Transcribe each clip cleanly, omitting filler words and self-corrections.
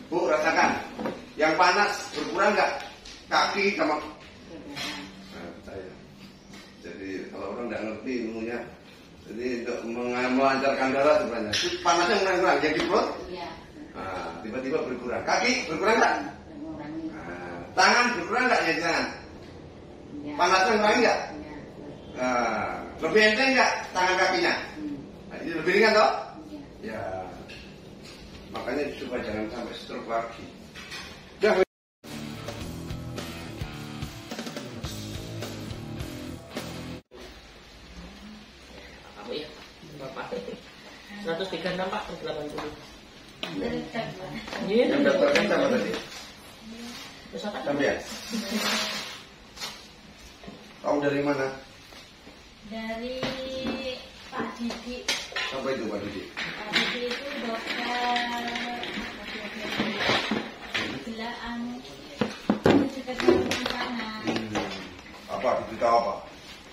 Bu, rasakan. Yang panas berkurang nggak? Kaki sama. Saya. Jadi kalau orang nggak ngerti ilmunya, jadi untuk melancarkan darah sebenarnya. Panasnya kurang-kurang, jadi perut. Iya. Nah, tiba-tiba berkurang. Kaki berkurang nggak? Nah, tangan berkurang nggak ya tangan? Panasnya kurang nggak? Nah, lebih enteng nggak tangan kakinya? Nah, ini lebih ringan toh? Ya. Makanya coba jangan sampai stroke lagi. Dah. Apa ya? Bapak. 136 Pak, 180. Iya, Yang daftarkan sama tadi? Sampai ya? Kamu dari mana? Dari Pak Didi. Apa itu Pak Didi? Pak Didi itu dokter gelaan itu juga kanan. Apa? Diberitahu apa?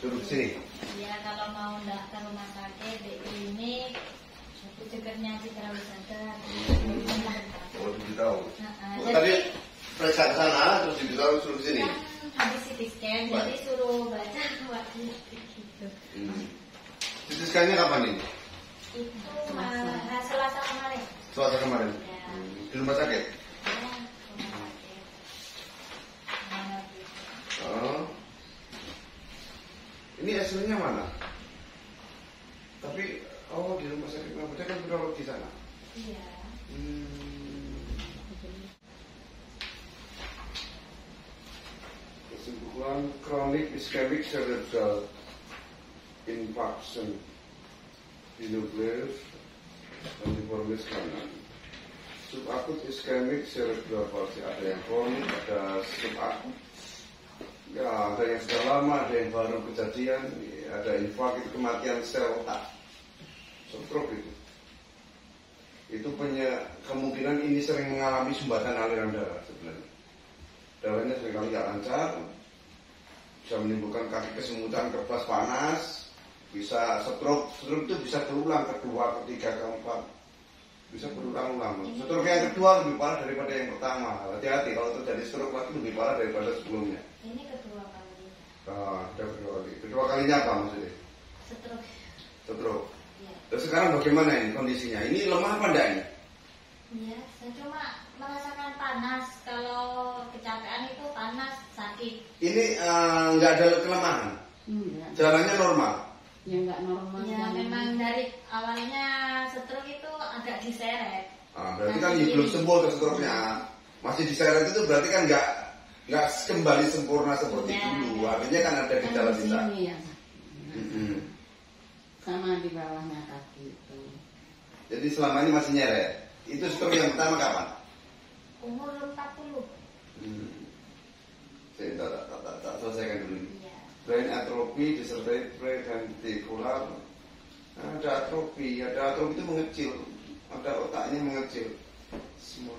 Suruh kesini. Ya kalau mau nggak ke rumah sakit di klinik itu ceketnya Citra Wisata. Oh, diberitahu. Jadi Tadi periksa ke sana terus diberitahu suruh kesini. kan habis CT scan jadi suruh baca waktu gitu. CT scan-nya kapan ini? Itu Selasa kemarin. Selasa kemarin. Ya. Di rumah sakit. Ya, rumah sakit. Mana gitu. Oh. Ini hasilnya mana? Tapi oh di rumah sakit Muhammadiyah kan berawat di sana. Iya. Kesimpulan chronic ischemic cerebral infarction di nukleus pembicaraan kanan. Subakut ischemic cerebral palsy, ada yang kronik, ada subakut. Ya, ada yang sudah lama, ada yang baru kejadian, ada infark itu kematian sel otak, stroke itu. Itu punya kemungkinan ini sering mengalami sumbatan aliran darah sebenarnya. Darahnya seringkali nggak lancar, bisa menimbulkan kaki kesemutan, kebas panas, bisa stroke. Stroke itu bisa berulang kedua, ketiga, keempat, bisa berulang-ulang. Stroke yang kedua lebih parah daripada yang pertama. Hati-hati kalau terjadi stroke lagi lebih parah daripada sebelumnya. Ini kedua kali. Udah kedua kali. Kedua kalinya apa maksudnya? Stroke. Stroke. Iya. Terus sekarang bagaimana ini kondisinya? Ini lemah apa enggak ini? Iya, saya cuma merasakan panas. Kalau kecapean itu panas, sakit. Ini nggak ada kelemahan. Jalannya normal. Ya nggak normal. Ya memang dari awalnya stroke itu agak diseret. Berarti kan belum sembuh ke stroke-nya. Masih diseret itu berarti kan nggak kembali sempurna seperti dulu. Artinya kan ada gejala kita. Ya. Sama di bawahnya kaki itu. Jadi selama ini masih nyeret. Itu stroke yang pertama kapan? Umur 40. Saya tak selesaikan dulu ini. Iya. Brain atrophy disertai preventricular. Ada atrofi itu mengecil, ada otaknya mengecil. Semua.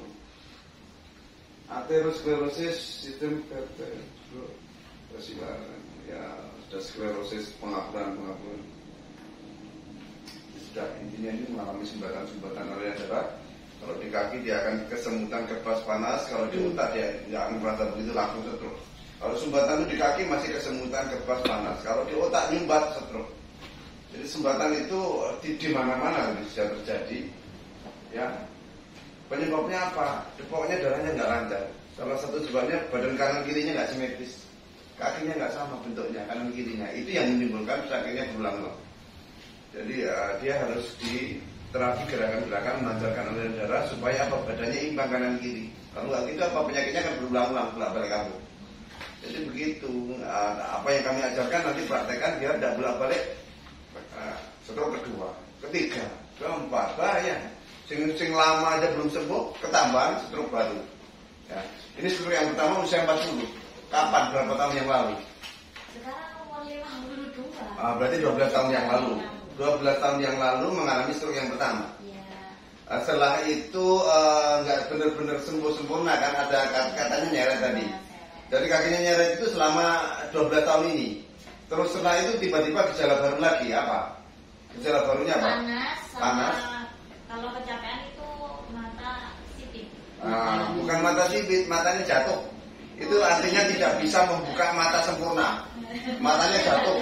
Aterosklerosis sistem vertebrovaskular, ya sudah sklerosis pengapuran. Sudah intinya ini mengalami sumbatan aliran darah. Kalau di kaki dia akan kesemutan, kebas panas. Kalau di otak dia nggak akan merasa begitu, langsung stroke. Kalau sumbatan itu di kaki masih kesemutan, kebas panas. Kalau di otak nyumbat, stroke. Jadi sumbatan itu di mana-mana bisa terjadi. Ya, penyebabnya apa? Pokoknya darahnya nggak lancar. Salah satu sebabnya badan kanan kirinya nggak simetris, kakinya nggak sama bentuknya kanan kirinya. Itu yang menimbulkan sakitnya berulang-ulang. Jadi dia harus diterapi gerakan-gerakan melancarkan aliran darah supaya apa, badannya imbang kanan kiri. Kalau nggak gitu apa penyakitnya akan berulang-ulang bolak-balik kamu. Jadi begitu. Apa yang kami ajarkan nanti praktekkan biar tidak bolak-balik. Stroke kedua, ketiga, keempat, bahaya. Sing lama aja belum sembuh, ketambahan stroke baru. Ya. Ini stroke yang pertama usia 40. Kapan? Berapa tahun yang lalu? Sekarang umur 52. Berarti 12 tahun yang lalu. 12 tahun yang lalu mengalami stroke yang pertama. Iya. Setelah itu nggak benar-benar sembuh sempurna kan, ada katanya nyeret tadi. Jadi kakinya nyeret itu selama 12 tahun ini. Terus setelah itu tiba-tiba gejala baru lagi apa? Gejala barunya apa? Panas. Panas. Kalau kecapean itu mata sipit. Bukan mata sipit, matanya jatuh. Itu artinya tidak bisa membuka mata sempurna. Matanya jatuh.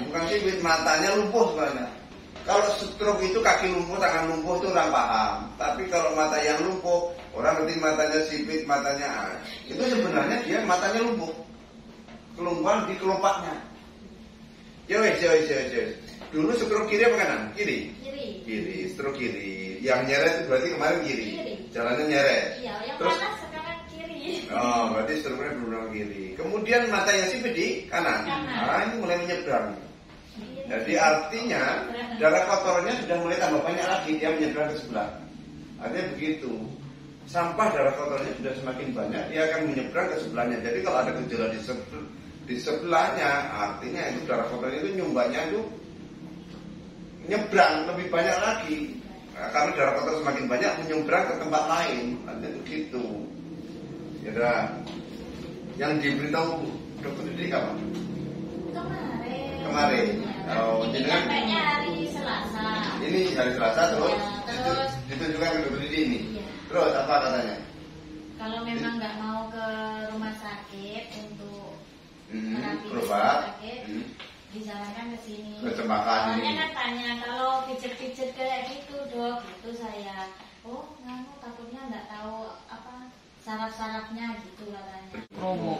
Bukan sipit, matanya lumpuh sebenarnya. Kalau stroke itu kaki lumpuh, tangan lumpuh itu orang paham. Tapi kalau mata yang lumpuh, orang ngerti matanya sipit, matanya itu sebenarnya dia matanya lumpuh. Kelumpuhan di kelopaknya. Yowes. Dulu stroke kiri apa kanan? Kiri. Kiri, stroke kiri. Yang nyeret itu berarti kemarin kiri. Jalannya nyeret. Iya, yang Terus, panas sekarang kiri. oh, berarti stroke-nya dulu orang kiri. Kemudian mata yang sipit di kanan. Nah, ini mulai menyeberang. Jadi artinya darah kotornya sudah mulai tambah banyak lagi, dia menyeberang ke sebelah. Artinya begitu. Sampah darah kotornya sudah semakin banyak, dia akan menyeberang ke sebelahnya. Jadi kalau ada gejala di sebelahnya, artinya itu darah kotornya itu nyumbangnya itu nyebrang lebih banyak lagi. Nah, karena darah kotor semakin banyak menyeberang ke tempat lain. Artinya begitu. Ya, yang diberitahu dokter Didik apa? Kemarin. Oh, ini sampainya hari Selasa. Ini hari Selasa terus, terus ditunjukkan ke dokter Didik ini. Iya. Terus apa katanya? Kalau memang nggak mau ke rumah sakit untuk terapi di berobat. rumah sakit, disarankan ke sini. Ke Cempaka Soalnya ini. kan tanya kalau pijet-pijet kayak gitu dok, gitu saya. Oh, nganu takutnya nggak tahu apa saraf-sarafnya gitu katanya. Promo.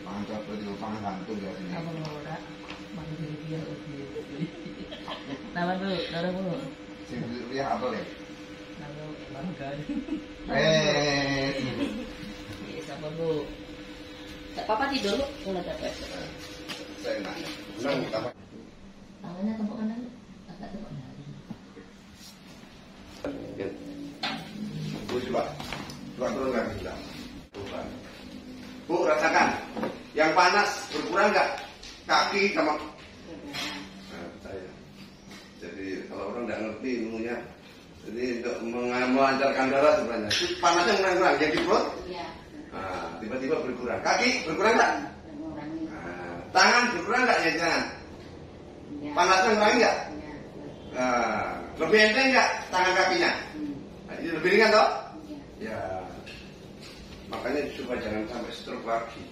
Mantap berarti pangan hantu ya sini. Apa ora? Manggil dia. Nama dulu. Sing lihat apa le? Nama bangga. Siapa bu? Tak apa tidur lu, nggak dapat. Saya nanya. Senang apa? Tangannya tepuk kanan, agak tepuk kanan. Bu coba turun lagi kita. Bu rasakan. Yang panas berkurang nggak? Kaki sama. Nah, saya. Jadi kalau orang nggak ngerti ilmunya, jadi untuk melancarkan darah sebenarnya, itu panasnya kurang-kurang. Yang di perut, Iya. nah, tiba-tiba berkurang. Kaki berkurang nggak? Nah, tangan berkurang nggak ya tangan? Iya. Panasnya kurang nggak? Iya. Nah, lebih enteng nggak tangan kakinya? Nah, ini lebih ringan toh? Iya. Ya, makanya supaya jangan sampai stroke lagi.